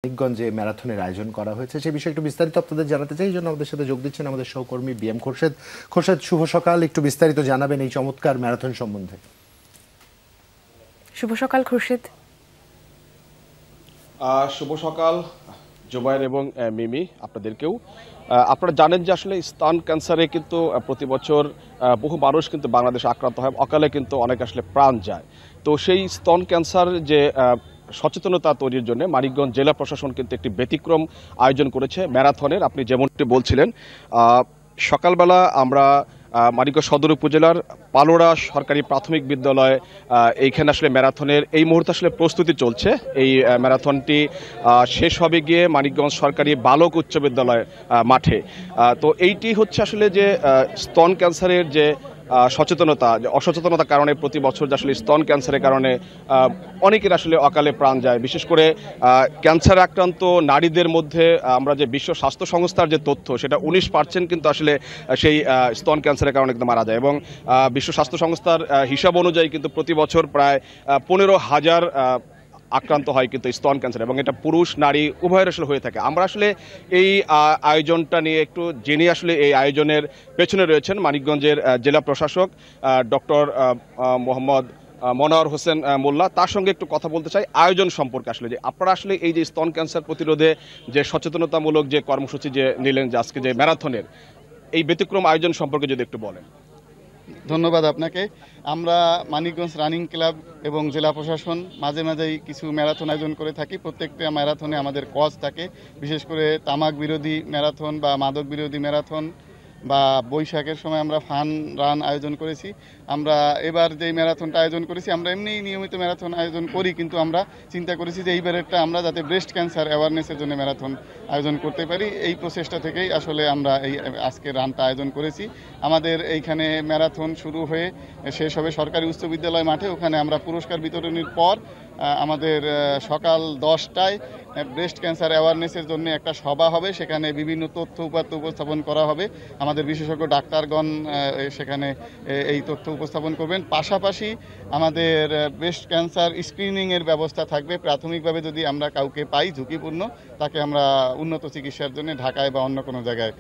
মানিকগঞ্জে ম্যারাথনের আয়োজন করা হয়েছে সেই বিষয়ে একটু বিস্তারিত আপনাদের জানাতে চাই। এই জন্য আমাদের সাথে যোগ দিচ্ছেন আমাদের সহকর্মী বিএম খোরশেদ। খোরশেদ, শুভ সকাল। একটু বিস্তারিত জানাবেন এই চমৎকার ম্যারাথন সম্বন্ধে। শুভ সকাল খোরশেদ। শুভ সকাল জুবায়ের এবং মিমি, আপনাদেরকেও। আপনারা জানেন যে আসলে স্তন ক্যান্সারে কিন্তু প্রতি বছর বহু মানুষ কিন্তু বাংলাদেশে আক্রান্ত হয়, অকালে কিন্তু অনেক আসলে প্রাণ যায়। তো সেই স্তন ক্যান্সার যে সচেতনতা তৈরির জন্য মানিকগঞ্জ জেলা প্রশাসন কিন্তু একটি ব্যতিক্রম আয়োজন করেছে ম্যারাথনের। আপনি যেমনটি বলছিলেন, সকালবেলা আমরা মানিকগঞ্জ সদর উপজেলার পালোড়া সরকারি প্রাথমিক বিদ্যালয় এইখানে আসলে ম্যারাথনের এই মুহূর্তে আসলে প্রস্তুতি চলছে। এই ম্যারাথনটি শেষ হবে গিয়ে মানিকগঞ্জ সরকারি বালক উচ্চ বিদ্যালয় মাঠে। তো এইটি হচ্ছে আসলে যে স্তন ক্যান্সারের যে সচেতনতা, অসচেতনতার কারণে প্রতি বছর যে আসলে স্তন ক্যান্সারের কারণে অনেকের আসলে অকালে প্রাণ যায়। বিশেষ করে ক্যান্সার আক্রান্ত নারীদের মধ্যে আমরা যে বিশ্ব স্বাস্থ্য সংস্থার যে তথ্য, সেটা 19% কিন্তু আসলে সেই স্তন ক্যান্সারের কারণে কিন্তু মারা যায়। এবং বিশ্ব স্বাস্থ্য সংস্থার হিসাব অনুযায়ী কিন্তু প্রতি বছর প্রায় 15,000 আক্রান্ত হয় কিন্তু স্তন ক্যান্সার, এবং এটা পুরুষ নারী উভয়ের আসলে হয়ে থাকে। আমরা আসলে এই আয়োজনটা নিয়ে একটু জেনে আসলে এই আয়োজনের পেছনে রয়েছেন মানিকগঞ্জের জেলা প্রশাসক ডক্টর মোহাম্মদ মনোয়ার হোসেন মোল্লা। তার সঙ্গে একটু কথা বলতে চাই আয়োজন সম্পর্কে। আসলে যে আপনারা আসলে এই যে স্তন ক্যান্সার প্রতিরোধে যে সচেতনতামূলক যে কর্মসূচি যে নিলেন, যে আজকে যে ম্যারাথনের এই ব্যতিক্রম আয়োজন সম্পর্কে যদি একটু বলেন। ধন্যবাদ আপনাকে। আমরা মানিকগঞ্জ রানিং ক্লাব এবং জেলা প্রশাসন মাঝে মাঝেই কিছু ম্যারাথন আয়োজন করে থাকি। প্রত্যেকটা ম্যারাথনে আমাদের কজ থাকে, বিশেষ করে তামাক বিরোধী ম্যারাথন বা মাদক বিরোধী ম্যারাথন বা বৈশাখের সময় আমরা ফান রান আয়োজন করেছি। আমরা এবার যেই ম্যারাথনটা আয়োজন করেছি, আমরা এমনি নিয়মিত ম্যারাথন আয়োজন করি, কিন্তু আমরা চিন্তা করেছি যে এইবারেরটা আমরা যাতে ব্রেস্ট ক্যান্সার অ্যাওয়ারনেসের জন্য ম্যারাথন আয়োজন করতে পারি। এই প্রচেষ্টা থেকেই আসলে আমরা এই আজকের রানটা আয়োজন করেছি। আমাদের এইখানে ম্যারাথন শুরু হয়ে শেষ হবে সরকারি উচ্চ বিদ্যালয় মাঠে। ওখানে আমরা পুরস্কার বিতরণের পর আমাদের সকাল 10টায় ব্রেস্ট ক্যান্সার অ্যাওয়ারনেসের জন্য একটা সভা হবে। সেখানে বিভিন্ন তথ্য উপাত্ত উপস্থাপন করা হবে। আমাদের বিশেষজ্ঞ ডাক্তারগণ সেখানে এই তথ্য উপস্থাপন করবেন। পাশাপাশি আমাদের ব্রেস্ট ক্যান্সার স্ক্রিনিংয়ের ব্যবস্থা থাকবে। প্রাথমিকভাবে যদি আমরা কাউকে পাই ঝুঁকিপূর্ণ, তাকে আমরা উন্নত চিকিৎসার জন্য ঢাকায় বা অন্য কোনো জায়গায়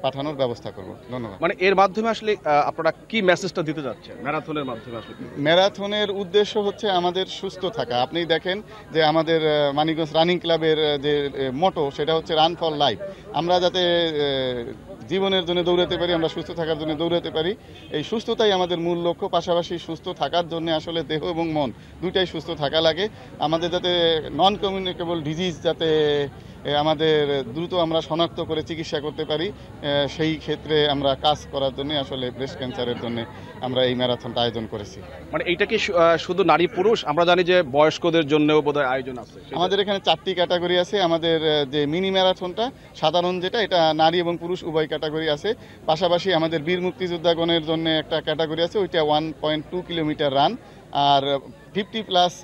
পাঠানোর ব্যবস্থা করব। ধন্যবাদ। মানে এর মাধ্যমে আসলে আপনারা কি মেসেজটা দিতে যাচ্ছেন ম্যারাথনের মাধ্যমে? আসলে ম্যারাথনের উদ্দেশ্য হচ্ছে আমাদের সুস্থ থাকা। আপনি দেখেন যে আমাদের মানিকগঞ্জ রানিং ক্লাবের যে মোটো, সেটা হচ্ছে রান ফর লাইফ। আমরা যাতে জীবনের জন্য দৌড়াতে পারি, আমরা সুস্থ থাকার জন্য দৌড়াতে পারি, এই সুস্থতাই আমাদের মূল লক্ষ্য। পাশাপাশি সুস্থ থাকার জন্য আসলে দেহ এবং মন দুইটাই সুস্থ থাকা লাগে। আমাদের যাতে নন কমিউনিকেবল ডিজিজ যাতে আমাদের দ্রুত আমরা শনাক্ত করে চিকিৎসা করতে পারি, সেই ক্ষেত্রে আমরা কাজ করার জন্য আসলে ব্রেস্ট ক্যান্সারের জন্য আমরা এই ম্যারাথনটা আয়োজন করেছি। মানে এইটা কি শুধু নারী পুরুষ? আমরা জানি যে বয়স্কদের জন্যও বোধহয় আয়োজন আছে। আমাদের এখানে 4টি ক্যাটাগরি আছে। আমাদের যে মিনি ম্যারাথনটা সাধারণ, যেটা এটা নারী এবং পুরুষ উভয় ক্যাটাগরি আছে। পাশাপাশি আমাদের বীর মুক্তিযোদ্ধাগণের জন্য একটা ক্যাটাগরি আছে, ওইটা 1.2 কিলোমিটার রান। আর 50+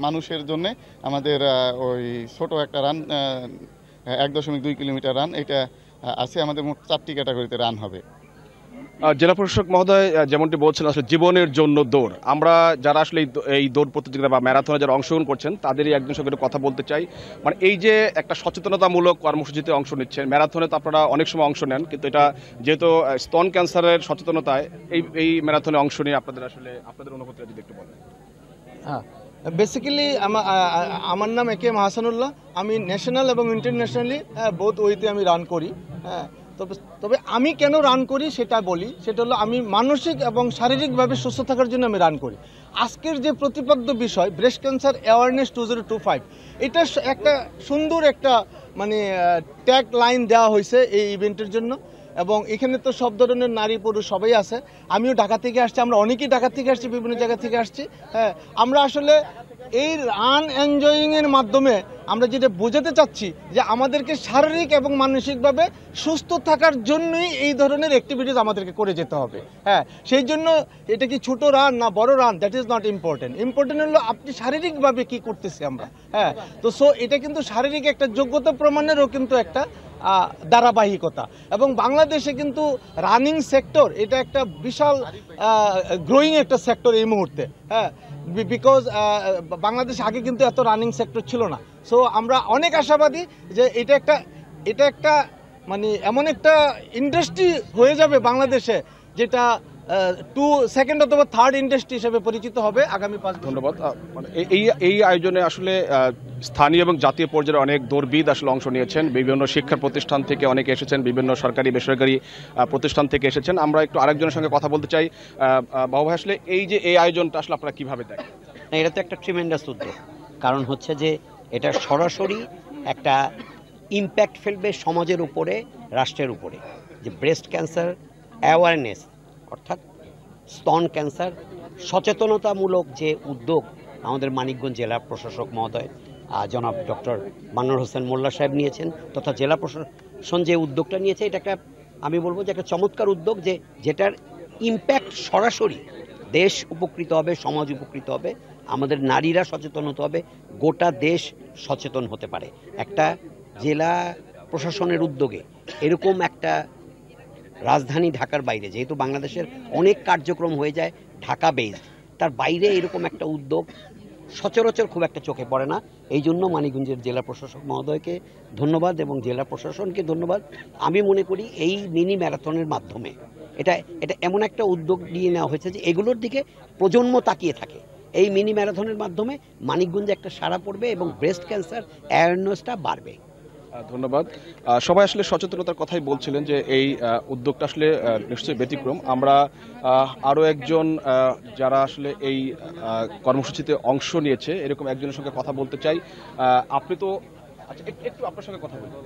মানুষের জন্য আমাদের ওই ছোট একটা রান 1.2 কিলোমিটার রান, এটা আছে। আমাদের মোট 4টি ক্যাটাগরিতে রান হবে। জেলা প্রশাসক মহোদয় যেমনটি বলছেন, আসলে জীবনের জন্য দৌড়। আমরা যারা আসলে এই দৌড় প্রতিযোগিতা বা ম্যারাথনে যারা অংশগ্রহণ করছেন, তাদেরই একজনের সঙ্গে কথা বলতে চাই। মানে এই যে একটা সচেতনতামূলক কর্মসূচিতে অংশ নিচ্ছেন, ম্যারাথনে তো আপনারা অনেক সময় অংশ নেন, কিন্তু এটা যেহেতু স্তন ক্যান্সারের সচেতনতায় এই ম্যারাথনে অংশ নিয়ে আপনাদের অনুভূতিটা যদি একটু বলেন। হ্যাঁ, বেসিক্যালি আমার নাম একে এম হাসানুল্লাহ। আমি ন্যাশনাল এবং ইন্টারন্যাশনালি বোথ ওয়েতে আমি রান করি। হ্যাঁ, তবে আমি কেন রান করি সেটা বলি। সেটা হলো আমি মানসিক এবং শারীরিকভাবে সুস্থ থাকার জন্য আমি রান করি। আজকের যে প্রতিপাদ্য বিষয় ব্রেস্ট ক্যান্সার অ্যাওয়ারনেস 2025, এটা একটা সুন্দর একটা মানে ট্যাগ লাইন দেওয়া হয়েছে এই ইভেন্টের জন্য। এবং এখানে তো সব ধরনের নারী পুরুষ সবাই আছে। আমিও ঢাকা থেকে আসছি, আমরা অনেকেই ঢাকা থেকে আসছি, বিভিন্ন জায়গা থেকে আসছি। হ্যাঁ, আমরা আসলে এই রান এনজয়িংয়ের মাধ্যমে আমরা যেটা বোঝাতে চাচ্ছি যে আমাদেরকে শারীরিক এবং মানসিকভাবে সুস্থ থাকার জন্যই এই ধরনের অ্যাক্টিভিটিস আমাদেরকে করে যেতে হবে। হ্যাঁ, সেই জন্য এটা কি ছোট রান না বড় run, that is not important. Important হলো আপনি শারীরিকভাবে কি করতেছি আমরা। হ্যাঁ, তো এটা কিন্তু শারীরিক একটা যোগ্যতা প্রমাণেরও কিন্তু একটা ধারাবাহিকতা। এবং বাংলাদেশে কিন্তু রানিং সেক্টর এটা একটা বিশাল গ্রোয়িং একটা সেক্টর এই মুহূর্তে। হ্যাঁ, বিকজ বাংলাদেশ আগে কিন্তু এত রানিং সেক্টর ছিল না। সো আমরা অনেক আশাবাদী যে এটা একটা মানে এমন একটা ইন্ডাস্ট্রি হয়ে যাবে বাংলাদেশে, যেটা সেকেন্ড অথবা থার্ড ইন্ডাস্ট্রি হিসেবে পরিচিত হবে আগামী 5 বছর। ধন্যবাদ। মানে এই আয়োজনে আসলে স্থানীয় এবং জাতীয় পর্যায়ে অনেক দৌড়বিদ আসলে অংশ নিয়েছেন। বিভিন্ন শিক্ষা প্রতিষ্ঠান থেকে অনেকে এসেছেন, বিভিন্ন সরকারি বেসরকারি প্রতিষ্ঠান থেকে এসেছেন। আমরা একটু আরেকজনের সঙ্গে কথা বলতে চাই। বাবু ভাই, আসলে এই আয়োজনটা আসলে আপনারা কিভাবে দেখেন? এটা তো একটা ট্রিমেন্ডাস উদ্যোগ, কারণ হচ্ছে যে এটা সরাসরি একটা ইম্প্যাক্ট ফেলবে সমাজের উপরে, রাষ্ট্রের উপরে। যে ব্রেস্ট ক্যান্সার অ্যাওয়ারনেস অর্থাৎ স্তন ক্যান্সার সচেতনতামূলক যে উদ্যোগ আমাদের মানিকগঞ্জ জেলা প্রশাসক মহোদয় জনাব ডক্টর মান্নার হোসেন মোল্লা সাহেব নিয়েছেন, তথা জেলা প্রশাসন যে উদ্যোগটা নিয়েছে, এটা একটা আমি বলবো যে একটা চমৎকার উদ্যোগ, যেটার ইম্প্যাক্ট সরাসরি দেশ উপকৃত হবে, সমাজ উপকৃত হবে, আমাদের নারীরা সচেতন হতে হবে, গোটা দেশ সচেতন হতে পারে। একটা জেলা প্রশাসনের উদ্যোগে এরকম একটা রাজধানী ঢাকার বাইরে, যেহেতু বাংলাদেশের অনেক কার্যক্রম হয়ে যায় ঢাকা বেসড, তার বাইরে এরকম একটা উদ্যোগ সচরাচর খুব একটা চোখে পড়ে না। এই জন্য মানিকগঞ্জের জেলা প্রশাসক মহোদয়কে ধন্যবাদ এবং জেলা প্রশাসনকে ধন্যবাদ। আমি মনে করি এই মিনি ম্যারাথনের মাধ্যমে এটা এমন একটা উদ্যোগ নিয়ে নেওয়া হয়েছে যে এগুলোর দিকে প্রজন্ম তাকিয়ে থাকে। এই মিনি ম্যারাথনের মাধ্যমে মানিকগঞ্জে একটা সাড়া পড়বে এবং ব্রেস্ট ক্যান্সার অ্যাওয়ারনেসটা বাড়বে। ধন্যবাদ। সবাই আসলে সচেতনতার কথাই বলছিলেন যে এই উদ্যোগটা আসলে নিশ্চয়ই ব্যতিক্রম। আমরা আরও একজন যারা আসলে এই কর্মসূচিতে অংশ নিয়েছে এরকম একজনের সঙ্গে কথা বলতে চাই। আপনি তো আচ্ছা একটু আপনার সঙ্গে কথা বলতে,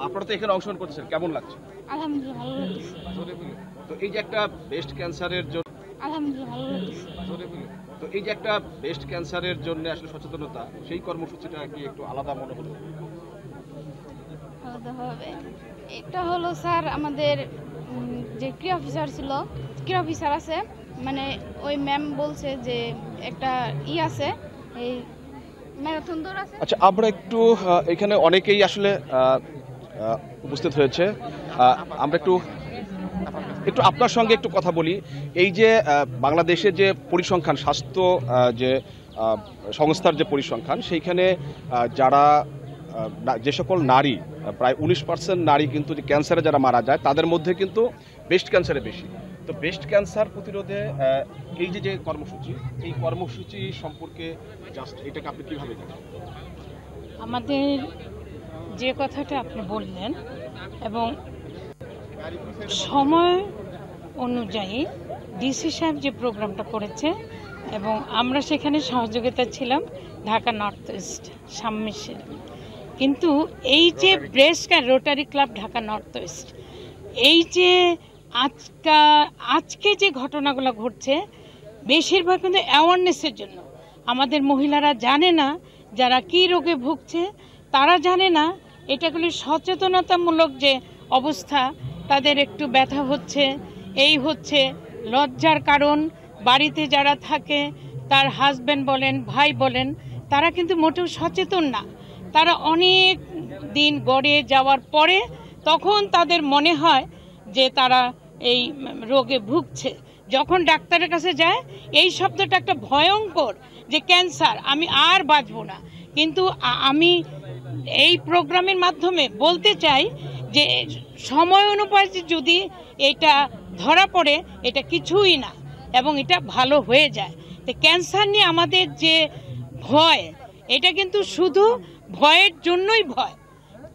আপনারা তো এখানে অংশগ্রহণ করছেন, কেমন লাগছে? আলহামদুলিল্লাহ ভালো লাগছে। তো এই যে একটা ব্রেস্ট ক্যান্সারের জন্য আলহামদুলিল্লাহ ভালো লাগছে। তো এই যে একটা ব্রেস্ট ক্যান্সারের জন্য আসলে সচেতনতা, সেই কর্মসূচিটা কি একটু আলাদা মনে হলো? আলাদা হবে এটা হলো স্যার, আমাদের যে ক্রিয়া অফিসার ছিল, ক্রিয়া অফিসার আছে, মানে ওই ম্যাম বলছে যে একটা আছে, এই ম্যারাথন দৌড় আছে। আচ্ছা, আমরা একটু এখানে অনেকেই আসলে উপস্থিত হয়েছে, আমরা একটু আপনার সঙ্গে একটু কথা বলি। এই যে বাংলাদেশের যে পরিসংখ্যান, স্বাস্থ্য যে সংস্থার যে পরিসংখ্যান, সেইখানে যারা যে সকল নারী, প্রায় 19% নারী কিন্তু যে ক্যান্সারে যারা মারা যায়, তাদের মধ্যে কিন্তু ব্রেস্ট ক্যান্সারে বেশি। তো ব্রেস্ট ক্যান্সার প্রতিরোধে এই যে কর্মসূচি, এই কর্মসূচি সম্পর্কে জাস্ট এটাকে আপনি কীভাবে দেখেন? আমাদের যে কথাটা আপনি বললেন এবং সময় অনুযায়ী ডিসি সাহেব যে প্রোগ্রামটা করেছে এবং আমরা সেখানে সহযোগিতা ছিলাম ঢাকা নর্থ ইস্ট সাম্মিশে। কিন্তু এই যে breast rotary club Dhaka north east, এই যে আজকে যে ঘটনাগুলো ঘটছে বেশিরভাগ কিন্তু অ্যাওয়ারনেসের জন্য। আমাদের মহিলারা জানে না যারা কী রোগে ভুগছে, তারা জানে না এটাগুলি সচেতনতামূলক যে অবস্থা, তাদের একটু ব্যথা হচ্ছে, এই হচ্ছে লজ্জার কারণ। বাড়িতে যারা থাকে, তার হাজব্যান্ড বলেন, ভাই বলেন, তারা কিন্তু মোটেও সচেতন না। তারা অনেক দিন গড়ে যাওয়ার পরে তখন তাদের মনে হয় যে তারা এই রোগে ভুগছে। যখন ডাক্তারের কাছে যায়, এই শব্দটা একটা ভয়ঙ্কর, যে ক্যান্সার, আমি আর বাঁচব না। কিন্তু আমি এই প্রোগ্রামের মাধ্যমে বলতে চাই যে সময় অনুপাতে যদি এটা ধরা পড়ে, এটা কিছুই না এবং এটা ভালো হয়ে যায়। তো ক্যান্সার নিয়ে আমাদের যে ভয়, এটা কিন্তু শুধু ভয়ের জন্যই ভয়।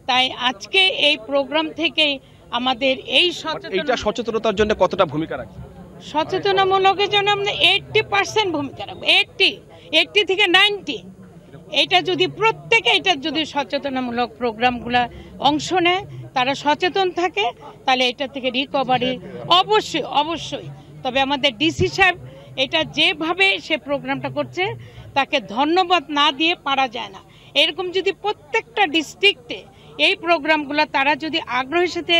তাই আজকে এই প্রোগ্রাম থেকেই আমাদের এই সচেতনতার জন্য কতটা ভূমিকা রাখবে? সচেতনামূলকের জন্য আমরা 80% ভূমিকা রাখবো, 80 থেকে 90। এটা যদি প্রত্যেকে এটা যদি সচেতনামূলক প্রোগ্রামগুলো অংশ নেয়, তারা সচেতন থাকে, তাহলে এটা থেকে রিকভারি অবশ্যই। তবে আমাদের ডিসি সাহেব এটা যেভাবে সে প্রোগ্রামটা করছে, তাকে ধন্যবাদ না দিয়ে পারা যায় না। এরকম যদি প্রত্যেকটা ডিস্ট্রিক্টে এই প্রোগ্রামগুলো তারা যদি আগ্রহের সাথে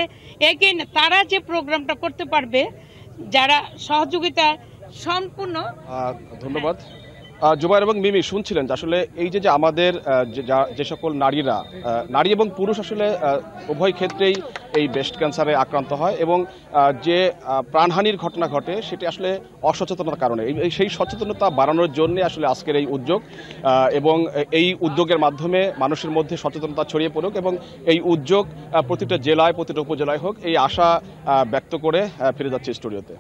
এগিয়ে নেয়, তারা যে প্রোগ্রামটা করতে পারবে, যারা সহযোগিতা সম্পূর্ণ। ধন্যবাদ। জুবাইর এবং মিমি শুনছিলেন যে আসলে এই যে আমাদের যে সকল নারীরা নারী এবং পুরুষ আসলে উভয় ক্ষেত্রেই এই ব্রেস্ট ক্যান্সারে আক্রান্ত হয় এবং যে প্রাণহানির ঘটনা ঘটে সেটি আসলে অসচেতনতার কারণে সেই সচেতনতা বাড়ানোর জন্য আসলে আজকের এই উদ্যোগ এবং এই উদ্যোগের মাধ্যমে মানুষের মধ্যে সচেতনতা ছড়িয়ে পড়ুক এবং এই উদ্যোগ প্রতিটা জেলায় প্রতিটা উপজেলায় হোক এই আশা ব্যক্ত করে ফিরে যাচ্ছে স্টুডিওতে।